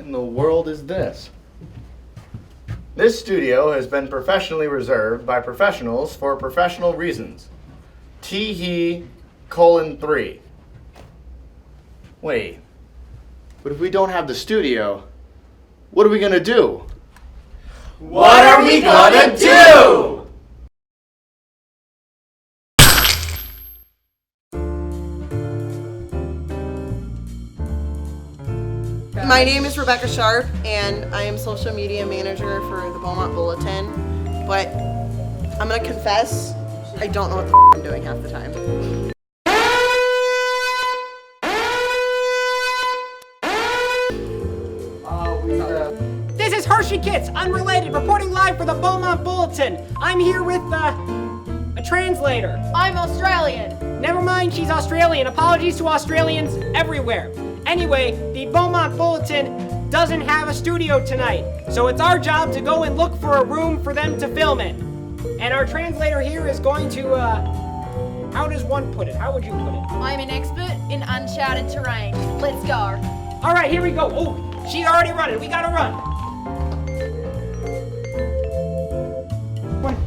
in the world is this? This studio has been professionally reserved by professionals for professional reasons. T-he:3. Wait, but if we don't have the studio, what are we gonna do? What are we gonna do? My name is Rebecca Sharp, and I am social media manager for the Beaumont Bulletin. But I'm gonna confess, I don't know what the I'm doing half the time. This is Hershey Kits, unrelated, reporting live for the Beaumont Bulletin. I'm here with a translator. I'm Australian. Never mind, she's Australian. Apologies to Australians everywhere. Anyway, the Beaumont Bulletin doesn't have a studio tonight, so it's our job to go and look for a room for them to film in. And our translator here is going to, how does one put it? How would you put it? I'm an expert in uncharted terrain. Let's go. All right, here we go. Oh, she's already running. We gotta run.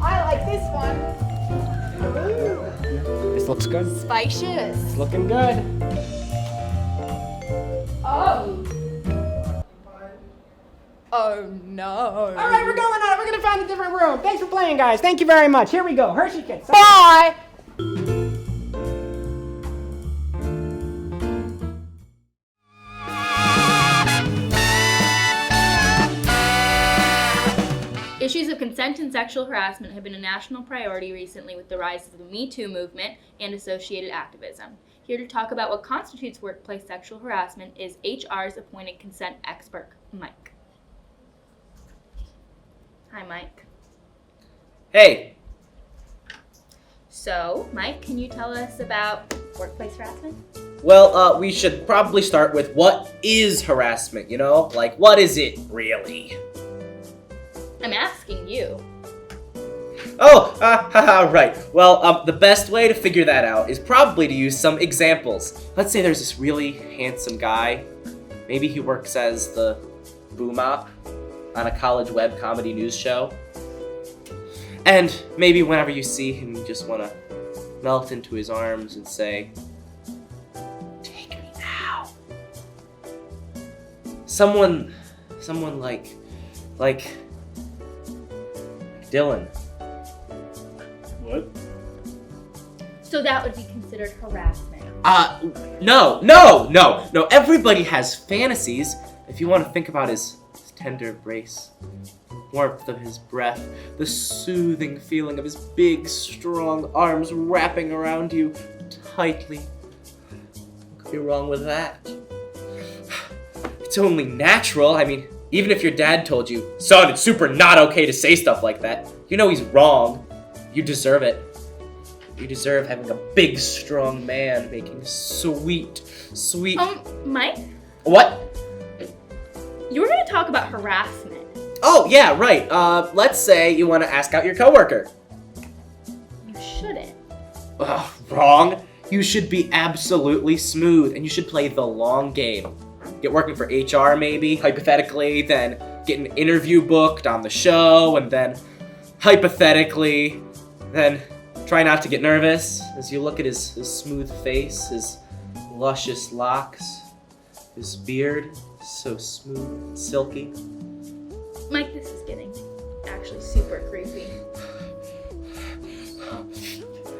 I like this one. This looks good. Spacious. It's looking good. Oh no. All right, we're going on. We're gonna find a different room. Thanks for playing, guys. Thank you very much. Here we go. Hershey Kits. Bye. Issues of consent and sexual harassment have been a national priority recently with the rise of the Me Too movement and associated activism. Here to talk about what constitutes workplace sexual harassment is HR's appointed consent expert, Mike. Hi, Mike. Hey. So, Mike, can you tell us about workplace harassment? Well, we should probably start with what is harassment, you know? Like, what is it really? I'm asking you. Oh, right. Well, the best way to figure that out is probably to use some examples. Let's say there's this really handsome guy. Maybe he works as the Beaumont on a college web comedy news show. And maybe whenever you see him, you just want to melt into his arms and say, "Take me now." Someone like Dylan. What? So that would be considered harassment. No. Everybody has fantasies. If you want to think about his tender embrace, warmth of his breath, the soothing feeling of his big, strong arms wrapping around you tightly. What could be wrong with that? It's only natural. I mean, even if your dad told you, "Son, it's super not okay to say stuff like that," you know he's wrong. You deserve it. You deserve having a big, strong man making sweet... Mike? What? You were going to talk about harassment. Oh, yeah, right. Let's say you want to ask out your coworker. You shouldn't. Ugh, wrong. You should be absolutely smooth, and you should play the long game. Get working for HR, maybe, hypothetically, then get an interview booked on the show, and then, hypothetically, then try not to get nervous as you look at his smooth face, his luscious locks, his beard, so smooth and silky. Mike, this is getting actually super creepy.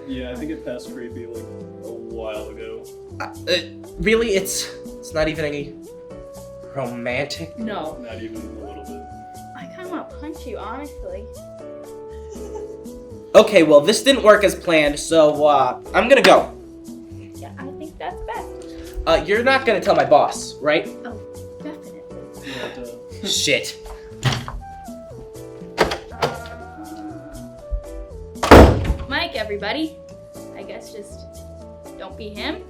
Yeah, I think it passed creepy like a while ago. Really, it's not even any romantic? No. Not even a little bit. I kind of want to punch you, honestly. Okay, well, this didn't work as planned, so, I'm gonna go. Yeah, I think that's best. You're not gonna tell my boss, right? Oh, definitely. Yeah, Shit. Mike, everybody. I guess just don't be him.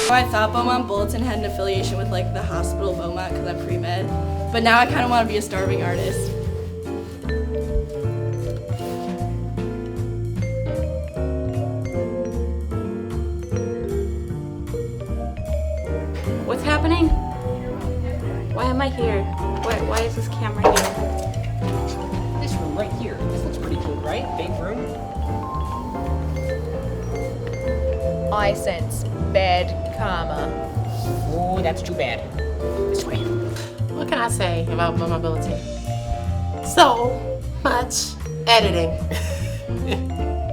I thought Beaumont Bulletin had an affiliation with like the hospital Beaumont because I'm pre-med, but now I kind of want to be a starving artist. What's happening? happening? Why am I here? Why is this camera here? This room right here. This looks pretty cool, right? Big room. I sense bad karma. Oh, that's too bad. This way. What can I say about Beaumont Bulletin? So much editing.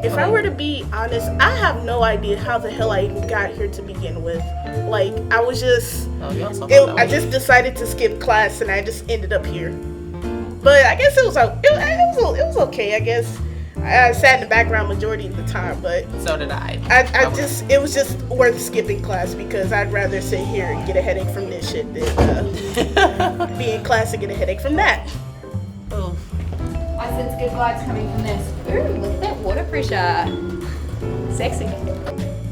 If I were to be honest, I have no idea how the hell I even got here to begin with. Like, I was just, I just decided to skip class and I just ended up here. But I guess it was okay. I guess I sat in the background majority of the time, but So did I. it was just worth skipping class because I'd rather sit here and get a headache from this shit than be in class and get a headache from that. Oh. I sense good vibes coming from this. Ooh, look at that water pressure. Sexy.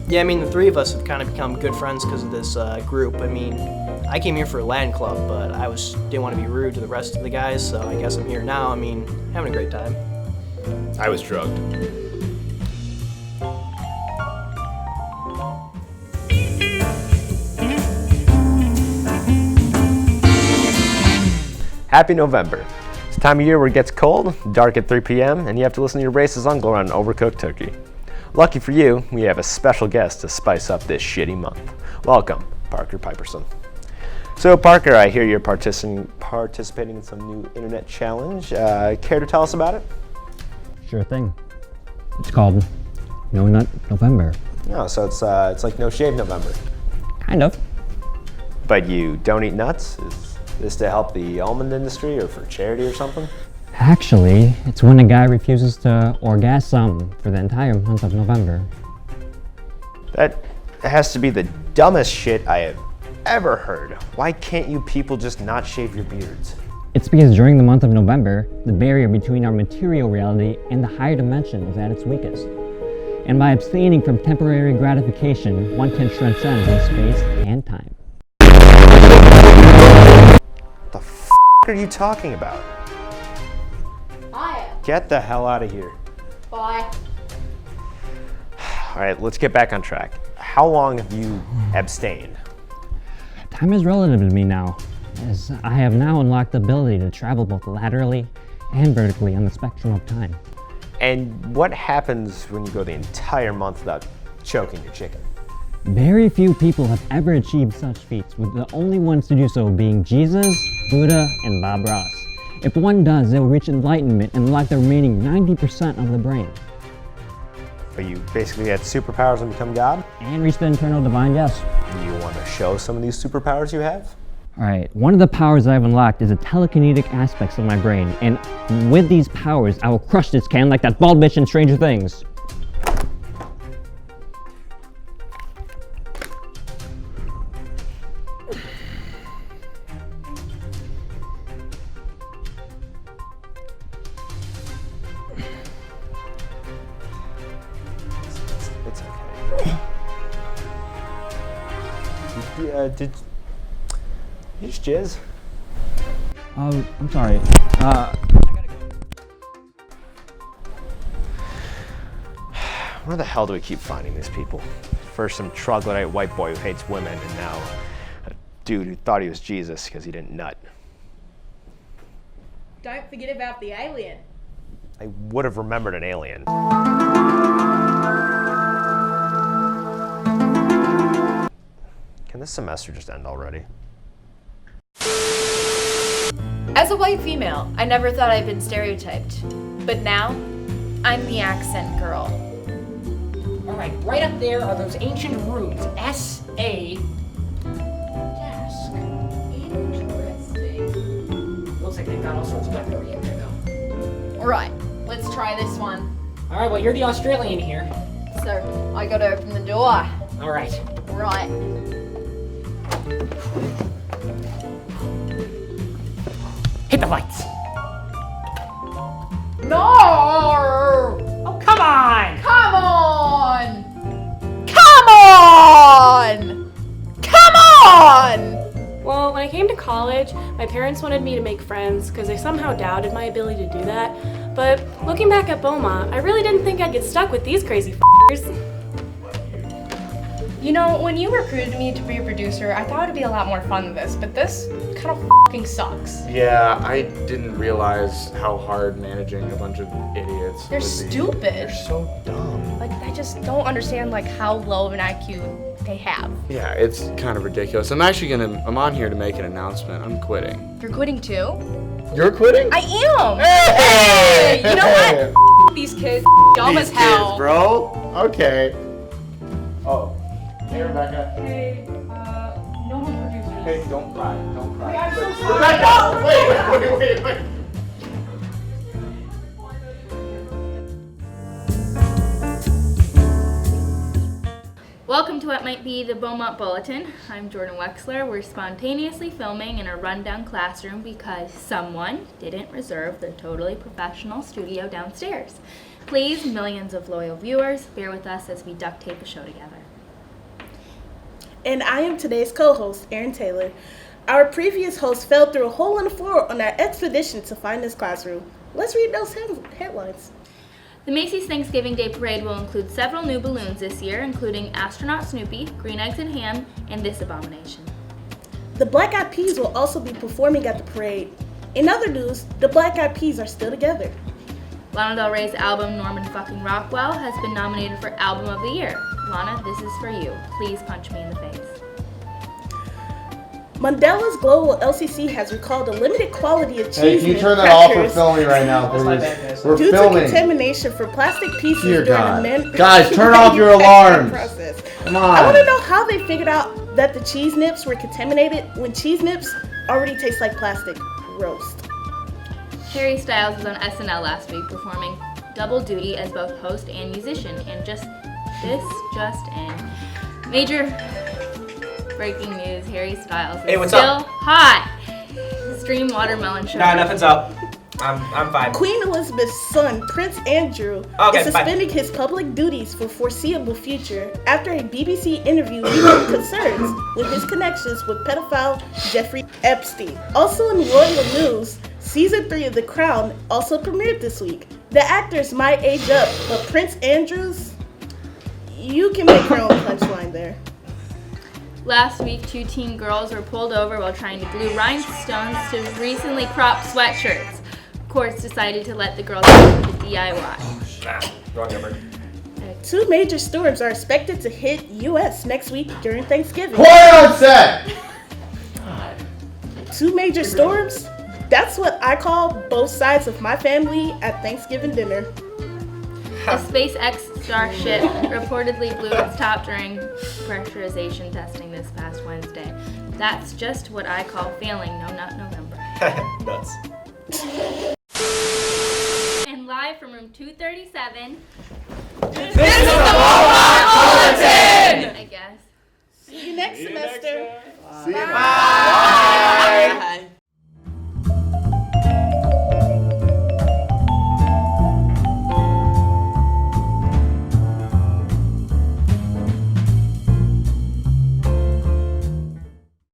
Yeah, I mean, the three of us have kind of become good friends because of this group. I mean, I came here for a Latin club, but I didn't want to be rude to the rest of the guys, so I guess I'm here now. I mean, having a great time. I was drugged. Happy November. It's the time of year where it gets cold, dark at 3 p.m., and you have to listen to your races on Glow on an overcooked turkey. Lucky for you, we have a special guest to spice up this shitty month. Welcome, Parker Piperson. So Parker, I hear you're participating in some new internet challenge. Care to tell us about it? Sure thing. It's called No Nut November. No, so it's like No Shave November. Kind of. But you don't eat nuts? Is this to help the almond industry or for charity or something? Actually, it's when a guy refuses to orgasm for the entire month of November. That has to be the dumbest shit I have ever heard. Why can't you people just not shave your beards? It's because during the month of November, the barrier between our material reality and the higher dimension is at its weakest. And by abstaining from temporary gratification, one can transcend both space and time. What the f*** are you talking about? Hiya. Get the hell out of here. Bye. All right, let's get back on track. How long have you abstained? Time is relative to me now, as I have now unlocked the ability to travel both laterally and vertically on the spectrum of time. And what happens when you go the entire month without choking your chicken? Very few people have ever achieved such feats, with the only ones to do so being Jesus, Buddha, and Bob Ross. If one does, they'll reach enlightenment and unlock the remaining 90% of the brain. So you basically had superpowers and become God? And reach the internal divine, yes. You want to show some of these superpowers you have? Alright, one of the powers that I've unlocked is the telekinetic aspects of my brain, and with these powers, I will crush this can like that bald bitch in Stranger Things. It's okay. Did you just jizz? I'm sorry. Where the hell do we keep finding these people? First some troglodyte white boy who hates women, and now a dude who thought he was Jesus because he didn't nut. Don't forget about the alien. I would have remembered an alien. Can this semester just end already? As a white female, I never thought I'd been stereotyped. But now, I'm the accent girl. Alright, right up there are those ancient runes. S.A. Desk. Interesting. Looks like they've got all sorts of weaponry in there, though. Alright, let's try this one. Alright, well, you're the Australian here. So, I gotta open the door. Alright. Right. Hit the lights. No! Oh, come on! Come on! Come on! Come on! Well, when I came to college, my parents wanted me to make friends because they somehow doubted my ability to do that. But looking back at Beaumont, I really didn't think I'd get stuck with these crazy f***ers. You know, when you recruited me to be a producer, I thought it'd be a lot more fun than this, but this kind of fucking sucks. Yeah, I didn't realize how hard managing a bunch of idiots They're would be. stupid. They're so dumb. Like, I just don't understand, like, how low of an IQ they have. Yeah, it's kind of ridiculous. I'm on here to make an announcement. I'm quitting. You're quitting too? You're quitting? I am! Hey! You know what? These kids, dumb as hell. Kids, bro. Okay. Oh. Hey, Rebecca. Hey, no more producers. Hey, don't cry. Don't cry. I'm so sorry. Rebecca! Wait. Welcome to what might be the Beaumont Bulletin. I'm Jordan Wexler. We're spontaneously filming in a rundown classroom because someone didn't reserve the totally professional studio downstairs. Please, millions of loyal viewers, bear with us as we duct tape a show together. And I am today's co-host, Erin Taylor. Our previous host fell through a hole in the floor on our expedition to find this classroom. Let's read those headlines. The Macy's Thanksgiving Day Parade will include several new balloons this year, including Astronaut Snoopy, Green Eggs and Ham, and this abomination. The Black Eyed Peas will also be performing at the parade. In other news, the Black Eyed Peas are still together. Lana Del Rey's album Norman fucking Rockwell has been nominated for Album of the Year. Lana, this is for you. Please punch me in the face. Mandela's Global LCC has recalled a limited quality of cheese. Hey, can you turn that off? We're filming right now, please. We're due filming. to contamination from plastic pieces Dear during God. the Guys, turn off your alarms. process. Come I on. want to know how they figured out that the cheese nips were contaminated when cheese nips already taste like plastic. Roast. Harry Styles was on SNL last week performing double duty as both host and musician, and just in. Major breaking news, Harry Styles is Hey, what's still up? hot. Stream Watermelon Sugar. Nah, nothing's up. I'm fine. Queen Elizabeth's son, Prince Andrew, Okay, is suspending his public duties for foreseeable future after a BBC interview revealed concerns with his connections with pedophile Jeffrey Epstein. Also in royal news, season 3 of The Crown also premiered this week. The actors might age up, but Prince Andrew's, you can make your own punchline there. Last week, 2 teen girls were pulled over while trying to glue rhinestones to recently cropped sweatshirts. Courts decided to let the girls go with the DIY. Wrong number. 2 major storms are expected to hit U.S. next week during Thanksgiving. Quiet on set! 2 major storms? That's what I call both sides of my family at Thanksgiving dinner. A SpaceX Starship reportedly blew its top during pressurization testing this past Wednesday. That's just what I call failing No Nut November. Nuts. And live from room 237. This is the Beaumont Bulletin! I guess. See you next semester. See you. Bye.